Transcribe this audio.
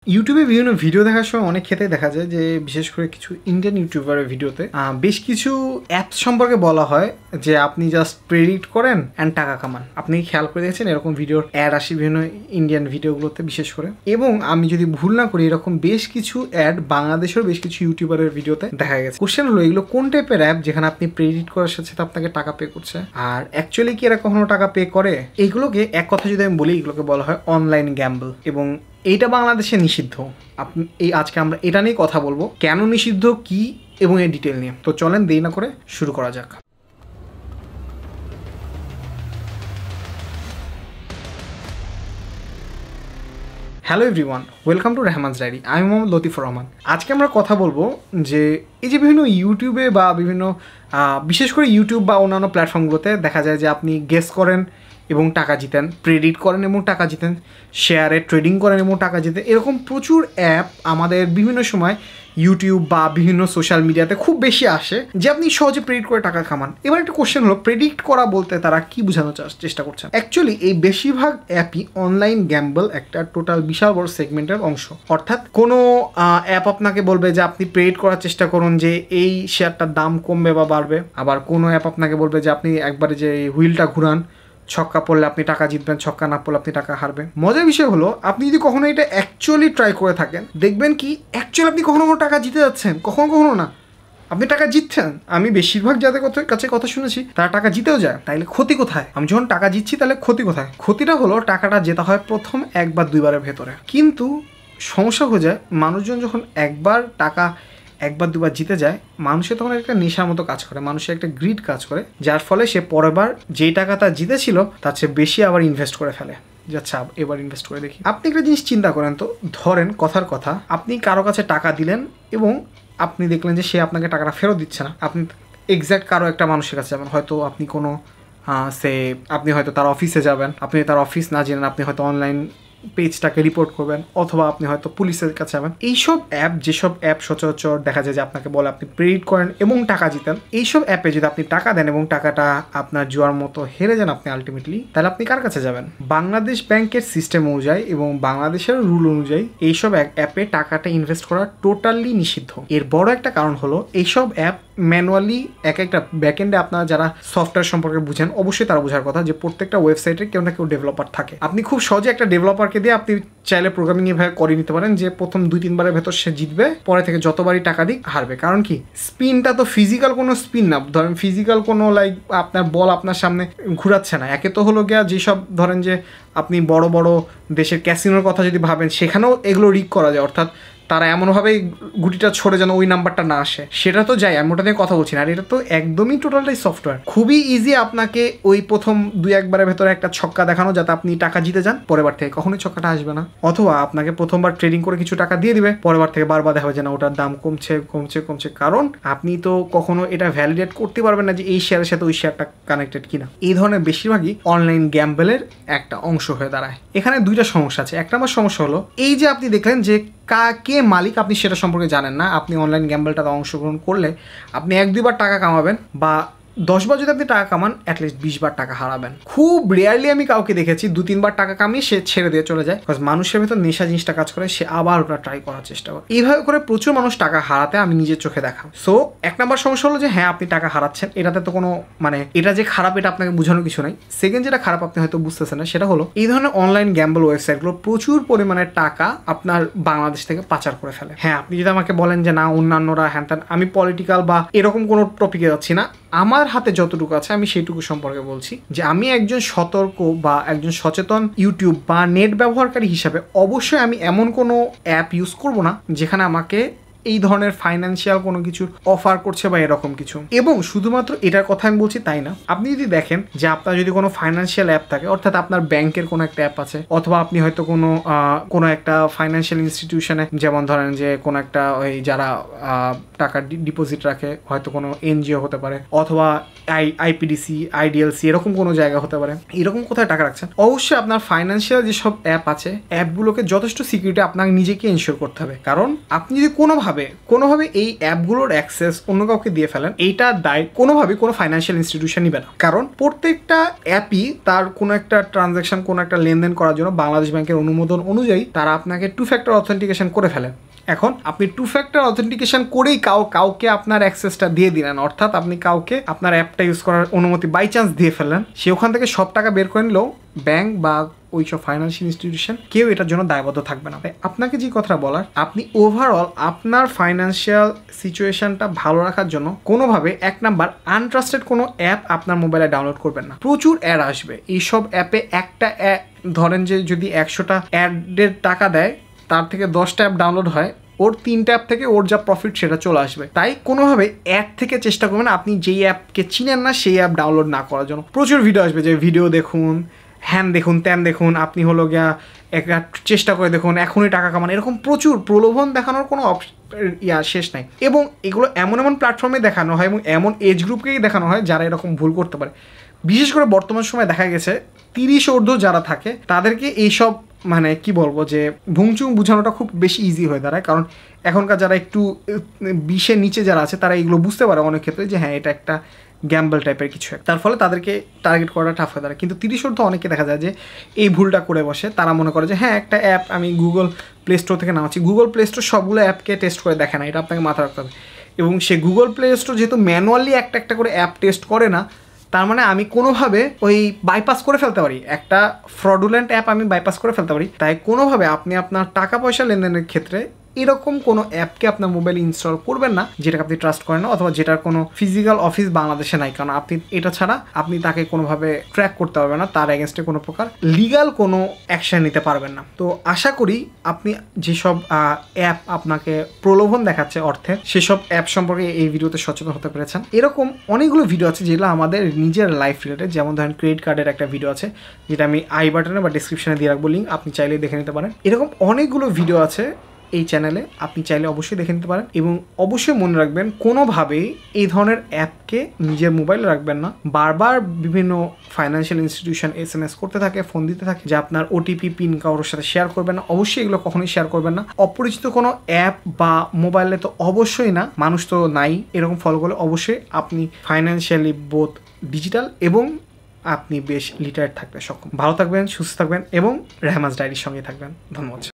ইউটিউবে বিভিন্ন ভিডিও দেখার সময় অনেক ক্ষেত্রে দেখা যায় যে বিশেষ করে কিছু ইন্ডিয়ান ইউটিউবারের ভিডিওতে বেশ কিছু অ্যাপস সম্পর্কে বলা হয় যে আপনি জাস্ট প্রেডিক্ট করেন অ্যান্ড টাকা কামান। আপনি খেয়াল করে দেখেছেন এরকম ভিডিওর অ্যাড আসে বিভিন্ন ইন্ডিয়ান ভিডিওগুলোতে বিশেষ করে, এবং আমি যদি ভুল না করি এরকম বেশ কিছু অ্যাড বাংলাদেশের বেশ কিছু ইউটিউবারের ভিডিওতে দেখা গেছে। কোশ্চেন হলো এগুলো কোন টাইপের অ্যাপ যেখানে আপনি প্রেডিক্ট করার সাথে সাথে আপনাকে টাকা পে করছে, আর অ্যাকচুয়ালি কি এরা কখনো টাকা পে করে? এইগুলোকে এক কথা যদি আমি বলি এগুলোকে বলা হয় অনলাইন গ্যাম্বল, এবং এইটা বাংলাদেশে নিষিদ্ধ। আজকে আমরা এটা নিয়ে কথা বলবো, কেন নিষিদ্ধ, কি এবং এর ডিটেল নিয়ে। তো চলেন দেরি না করে শুরু করা যাক। Hello everyone, welcome to Rehman's diary. আমি মোহাম্মদ লতিফুর রহমান। আজকে আমরা কথা বলবো যে এই যে বিভিন্ন ইউটিউবে বা বিভিন্ন বিশেষ করে ইউটিউব বা অন্যান্য প্ল্যাটফর্মগুলোতে দেখা যায় যে আপনি গেস করেন এবং টাকা জিতেন, প্রেডিক্ট করেন এবং টাকা জিতেন, শেয়ারে ট্রেডিং করেন এবং টাকা জিতেন। এরকম প্রচুর অ্যাপ আমাদের বিভিন্ন সময় ইউটিউব বা বিভিন্ন সোশ্যাল মিডিয়াতে খুব বেশি আসে যে আপনি সহজে প্রেডিক্ট করে টাকা কামান। এবার একটা কোশ্চেন হলো, প্রেডিক্ট করা বলতে তারা কি বোঝানোর চেষ্টা করছেন? অ্যাকচুয়ালি এই বেশিরভাগ অ্যাপই অনলাইন গ্যাম্বল একটা টোটাল বিশাল বড় সেগমেন্টের অংশ। অর্থাৎ কোনো অ্যাপ আপনাকে বলবে যে আপনি প্রেডিক্ট করার চেষ্টা করুন যে এই শেয়ারটার দাম কমবে বা বাড়বে, আবার কোনো অ্যাপ আপনাকে বলবে যে আপনি একবারে যে হুইলটা ঘুরান, ছক্কা পড়লে আপনি টাকা জিতবেন, ছক্কা না পড়লে আপনি টাকা হারবেন। মজার বিষয় হলো আপনি যদি কখনো এটা অ্যাকচুয়ালি ট্রাই করে থাকেন দেখবেন কি অ্যাকচুয়ালি আপনি কখনো কোনো টাকা জিতে যাচ্ছেন, কখনো কখনো না আপনি টাকা জিতছেন। আমি বেশিরভাগ যাদের কাছে কথা শুনেছি তারা টাকা জিতেও যায়। তাইলে ক্ষতি কোথায়? আমি যখন টাকা জিতছি তাহলে ক্ষতি কোথায়? ক্ষতিটা হলো টাকাটা জেতা হয় প্রথম এক বা দুইবারের ভেতরে, কিন্তু সমস্যা হয়ে যায় মানুষজন যখন একবার দুবার জিতে যায়, মানুষের তখন একটা নেশার মতো কাজ করে, মানুষের একটা গ্রিড কাজ করে, যার ফলে সে পরের বার যেই টাকা তার জিতেছিল তার চেয়ে বেশি আবার ইনভেস্ট করে ফেলে। আচ্ছা এবার ইনভেস্ট করে দেখি। আপনি একটা জিনিস চিন্তা করেন তো, ধরেন কথার কথা আপনি কারো কাছে টাকা দিলেন এবং আপনি দেখলেন যে সে আপনাকে টাকাটা ফেরত দিচ্ছে না। আপনি এক্স্যাক্ট কারো একটা মানুষের কাছে যাবেন, হয়তো আপনি কোনো আপনি হয়তো তার অফিসে যাবেন, আপনি তার অফিস না জেনেন আপনি হয়তো অনলাইন পেজটাকে রিপোর্ট করবেন, অথবা আপনি হয়তো পুলিশের কাছে যাবেন। এইসব অ্যাপ, যেসব অ্যাপ সচরাচর দেখা যায় যে আপনাকে বলে আপনি প্রেডিক্ট করেন এবং টাকা জিতেন, এইসব অ্যাপে যদি আপনি টাকা দেন এবং টাকাটা আপনার জুয়ার মতো হেরে যান আপনি আলটিমেটলি, তাহলে আপনি কার কাছে যাবেন? বাংলাদেশ ব্যাংকের সিস্টেম অনুযায়ী এবং বাংলাদেশের রুল অনুযায়ী এইসব অ্যাপে টাকাটা ইনভেস্ট করা টোটালি নিষিদ্ধ। এর বড় একটা কারণ হলো এইসব অ্যাপ ম্যানুয়ালি এক একটা ব্যাকএন্ডে, আপনারা যারা সফটওয়্যার সম্পর্কে বুঝেন অবশ্যই তারা বোঝার কথা যে প্রত্যেকটা ওয়েবসাইটে কেউ না কেউ ডেভেলপার থাকে। আপনি খুব সহজে একটা ডেভেলপারকে দিয়ে আপনি চাইলে প্রোগ্রামিং এভাবে করে নিতে পারেন যে প্রথম 2-3 বারের ভেতর সে জিতবে, পরে থেকে যতবারই টাকা দিক হারবে। কারণ কি, স্পিনটা তো ফিজিক্যাল কোনো স্পিন না, ধরেন ফিজিক্যাল কোনো আপনার বল আপনার সামনে ঘুরাচ্ছে না। একে তো হলো গিয়া যেসব ধরেন যে আপনি বড় বড় দেশের ক্যাসিনোর কথা যদি ভাবেন সেখানেও এগুলো রিগ করা যায়, অর্থাৎ তারা এমনভাবেই গুটিটা ছড়ে যেন ওই নাম্বারটা না আসে, সেটা তো যাই, আমি ওটা নিয়ে কথা বলছি না। আর এটা তো একদমই টোটালটাই সফটওয়্যার। খুবই ইজি আপনাকে ওই প্রথম 2-1 বারের ভেতরে একটা ছক্কা দেখানো যাতে আপনি টাকা জিতে যান, পরের বার থেকে কখনোই ছক্কাটা আসবে না। অথবা আপনাকে প্রথমবার ট্রেডিং করে কিছু টাকা দিয়ে দিবে, পরের বার থেকে বারবার দেখা যায় না ওটার দাম কমছে কমছে কমছে, কারণ আপনি তো কখনো এটা ভ্যালিডেট করতে পারবেন না যে এই শেয়ারের সাথে ওই শেয়ারটা কানেক্টেড কিনা। এই ধরনের বেশিরভাগই অনলাইন গ্যাম্বলের একটা অংশ হয়ে দাঁড়ায়। এখানে দুইটা সমস্যা আছে। একটা আমার সমস্যা হলো এই যে আপনি দেখলেন যে কে মালিক আপনি সেটা সম্পর্কে জানেন না। আপনি অনলাইন গ্যাম্বলটাতে অংশগ্রহণ করলে আপনি 1-2 বার টাকা কামাবেন, বা 10 বার যদি আপনি টাকা কামান অ্যাটলিস্ট 20 বার টাকা হারাবেন। খুব রেয়ারলি আমি কাউকে দেখেছি 2-3 বার টাকা কামিয়ে সে ছেড়ে দিয়ে চলে যায়, বিকজ মানুষের ভেতর নেশা জিনিসটা কাজ করে, সে আবার ওটা ট্রাই করার চেষ্টা করে। এইভাবে করে প্রচুর মানুষ টাকা হারাতে আমি নিজের চোখে দেখা। সো 1 নাম্বার সমস্যা হলো যে হ্যাঁ আপনি টাকা হারাচ্ছেন, এটাতে তো কোনো এটা যে খারাপ এটা আপনাকে বোঝানোর কিছু নাই। সেকেন্ড যেটা খারাপ আপনি হয়তো বুঝতেছেন না, সেটা হলো এই ধরনের অনলাইন গ্যাম্বল ওয়েবসাইটগুলো প্রচুর পরিমাণে টাকা আপনার বাংলাদেশ থেকে পাচার করে ফেলে। হ্যাঁ আপনি যদি আমাকে বলেন যে না অন্যান্যরা হ্যান ত্যান, আমি পলিটিক্যাল বা এরকম কোনো টপিকে যাচ্ছি না, আমার হাতে যতটুকু আছে আমি সেইটুকু সম্পর্কে বলছি যে আমি একজন সতর্ক বা একজন সচেতন ইউটিউব বা নেট ব্যবহারকারী হিসাবে অবশ্যই আমি এমন কোনো অ্যাপ ইউজ করব না যেখানে আমাকে এই ধরনের ফাইন্যান্সিয়াল কোনো কিছু অফার করছে বা এরকম কিছু। এবং শুধুমাত্র এটার কথা আমি বলছি তাই না, আপনি যদি দেখেন যে আপনার যদি কোনো ফাইন্যান্সিয়াল অ্যাপ থাকে, অর্থাৎ আপনার ব্যাংকের কোনো একটা অ্যাপ আছে, অথবা আপনি হয়তো কোনো একটা ফাইন্যান্সিয়াল ইনস্টিটিউশনে, যেমন ধরেন যে কোনো একটা ওই যারা টাকা ডিপোজিট রাখে, হয়তো কোনো এনজিও হতে পারে, অথবা আইপিডিসি, আইডিএলসি, এরকম কোনো জায়গা হতে পারে, এরকম কোথায় টাকা রাখছেন, অবশ্যই আপনার ফাইন্যান্সিয়াল যেসব অ্যাপ আছে অ্যাপগুলোকে যথেষ্ট সিকিউরিটি আপনাকে নিজেকে এনশিওর করতে হবে। কারণ আপনি যদি কোনোভাবে কোনোভাবে এই অ্যাপগুলোর অ্যাক্সেস অন্য কাউকে দিয়ে ফেলেন, এইটার দায় কোনোভাবে কোনো ফাইন্যান্সিয়াল ইনস্টিটিউশন নিবে না। কারণ প্রত্যেকটা অ্যাপই তার কোনো একটা ট্রানজ্যাকশন, কোনো একটা লেনদেন করার জন্য বাংলাদেশ ব্যাংকের অনুমোদন অনুযায়ী তারা আপনাকে 2 ফ্যাক্টর অথেন্টিকেশন করে ফেলেন। এখন আপনি 2 ফ্যাক্টর অথেন্টিকেশন করেই কাউকে আপনার অ্যাক্সেসটা দিয়ে দিলেন, অর্থাৎ আপনি কাউকে আপনার অ্যাপটা ইউজ করার অনুমতি বাই চান্স দিয়ে ফেললেন, সে ওখান থেকে সব টাকা বের করে নিলেও ব্যাংক বা ওই সব ফাইন্যান্সিয়াল ইনস্টিটিউশন কেউ এটার জন্য দায়বদ্ধ থাকবে না। আপনাকে যে কথা বলার, আপনি ওভারঅল আপনার ফাইন্যান্সিয়াল সিচুয়েশনটা ভালো রাখার জন্য কোনোভাবে 1 নাম্বার আনট্রাস্টেড কোনো অ্যাপ আপনার মোবাইলে ডাউনলোড করবেন না। প্রচুর অ্যাড আসবে এইসব অ্যাপে। একটা ধরেন যে যদি 100টা অ্যাডের টাকা দেয়, তার থেকে 10টা অ্যাপ ডাউনলোড হয়, ওর 3টা অ্যাপ থেকে ওর যা প্রফিট সেটা চলে আসবে। তাই কোনোভাবে অ্যাপ থেকে চেষ্টা করবেন আপনি যেই অ্যাপকে চিনেন না সেই অ্যাপ ডাউনলোড না করার জন্য। প্রচুর ভিডিও আসবে যে ভিডিও দেখুন, হ্যান দেখুন, ত্যান দেখুন, আপনি হলো গিয়া একটা চেষ্টা করে দেখুন, এখনই টাকা কামান, এরকম প্রচুর প্রলোভন দেখানোর কোনো শেষ নাই। এবং এগুলো এমন এমন প্ল্যাটফর্মে দেখানো হয় এবং এমন এজ গ্রুপকেই দেখানো হয় যারা এরকম ভুল করতে পারে। বিশেষ করে বর্তমান সময় দেখা গেছে 30 ঊর্ধ্ব যারা থাকে তাদেরকে এইসব মানে কি বলবো যে ভুংচুং বোঝানোটা খুব বেশি ইজি হয়ে দাঁড়ায়। কারণ এখনকার যারা একটু 20-এর নিচে যারা আছে তারা এগুলো বুঝতে পারে অনেক ক্ষেত্রে যে হ্যাঁ এটা একটা গ্যাম্বল টাইপের কিছু, তার ফলে তাদেরকে টার্গেট করাটা টাফ হয়ে দাঁড়ায়। কিন্তু 30 ঊর্ধ্ব অনেকে দেখা যায় যে এই ভুলটা করে বসে। তারা মনে করে যে হ্যাঁ একটা অ্যাপ আমি গুগল প্লে স্টোর থেকে নামাচ্ছি। গুগল প্লে স্টোর সবগুলো অ্যাপকে টেস্ট করে দেখে না, এটা আপনাকে মাথায় রাখতে হবে। এবং সে গুগল প্লে স্টোর যেহেতু ম্যানুয়ালি একটা করে অ্যাপ টেস্ট করে না, তার মানে আমি কোনোভাবে ওই বাইপাস করে ফেলতে পারি, একটা ফ্রডুলেন্ট অ্যাপ আমি বাইপাস করে ফেলতে পারি। তাই কোনোভাবে আপনি আপনার টাকা পয়সা লেনদেনের ক্ষেত্রে এরকম কোনো অ্যাপকে আপনার মোবাইলে ইনস্টল করবেন না যেটাকে আপনি ট্রাস্ট করেন না, অথবা যেটার কোনো ফিজিক্যাল অফিস বাংলাদেশে নাই। কারণ আপনি এটা ছাড়া আপনি তাকে কোনোভাবে ট্র্যাক করতে পারবেন না, তার এগেনস্টে কোনো প্রকার লিগাল কোনো অ্যাকশন নিতে পারবেন না। তো আশা করি আপনি যেসব অ্যাপ আপনাকে প্রলোভন দেখাচ্ছে অর্থে, সেসব অ্যাপ সম্পর্কে এই ভিডিওতে সচেতন হতে পেরেছেন। এরকম অনেকগুলো ভিডিও আছে যেগুলো আমাদের নিজের লাইফ রিলেটেড। যেমন ধরেন ক্রেডিট কার্ডের একটা ভিডিও আছে যেটা আমি আই বাটনে বা ডিসক্রিপশনে দিয়ে রাখবো লিঙ্ক, আপনি চাইলে দেখে নিতে পারেন। এরকম অনেকগুলো ভিডিও আছে এই চ্যানেলে, আপনি চাইলে অবশ্যই দেখে নিতে পারেন। এবং অবশ্যই মনে রাখবেন কোনোভাবেই এই ধরনের অ্যাপকে নিজের মোবাইলে রাখবেন না। বারবার বিভিন্ন ফাইন্যান্সিয়াল ইনস্টিটিউশন SMS করতে থাকে, ফোন দিতে থাকে যে আপনার OTP পিন কারোর সাথে শেয়ার করবেন না। অবশ্যই এগুলো কখনোই শেয়ার করবেন না। অপরিচিত কোনো অ্যাপ বা মোবাইলে তো অবশ্যই না, মানুষ তো নাই এরকম ফলো করলে অবশ্যই আপনি ফাইন্যান্সিয়ালি বোথ ডিজিটাল এবং আপনি বেশ লিটারেট থাকতে সক্ষম। ভালো থাকবেন, সুস্থ থাকবেন এবং রেহমানস ডায়েরির সঙ্গে থাকবেন। ধন্যবাদ।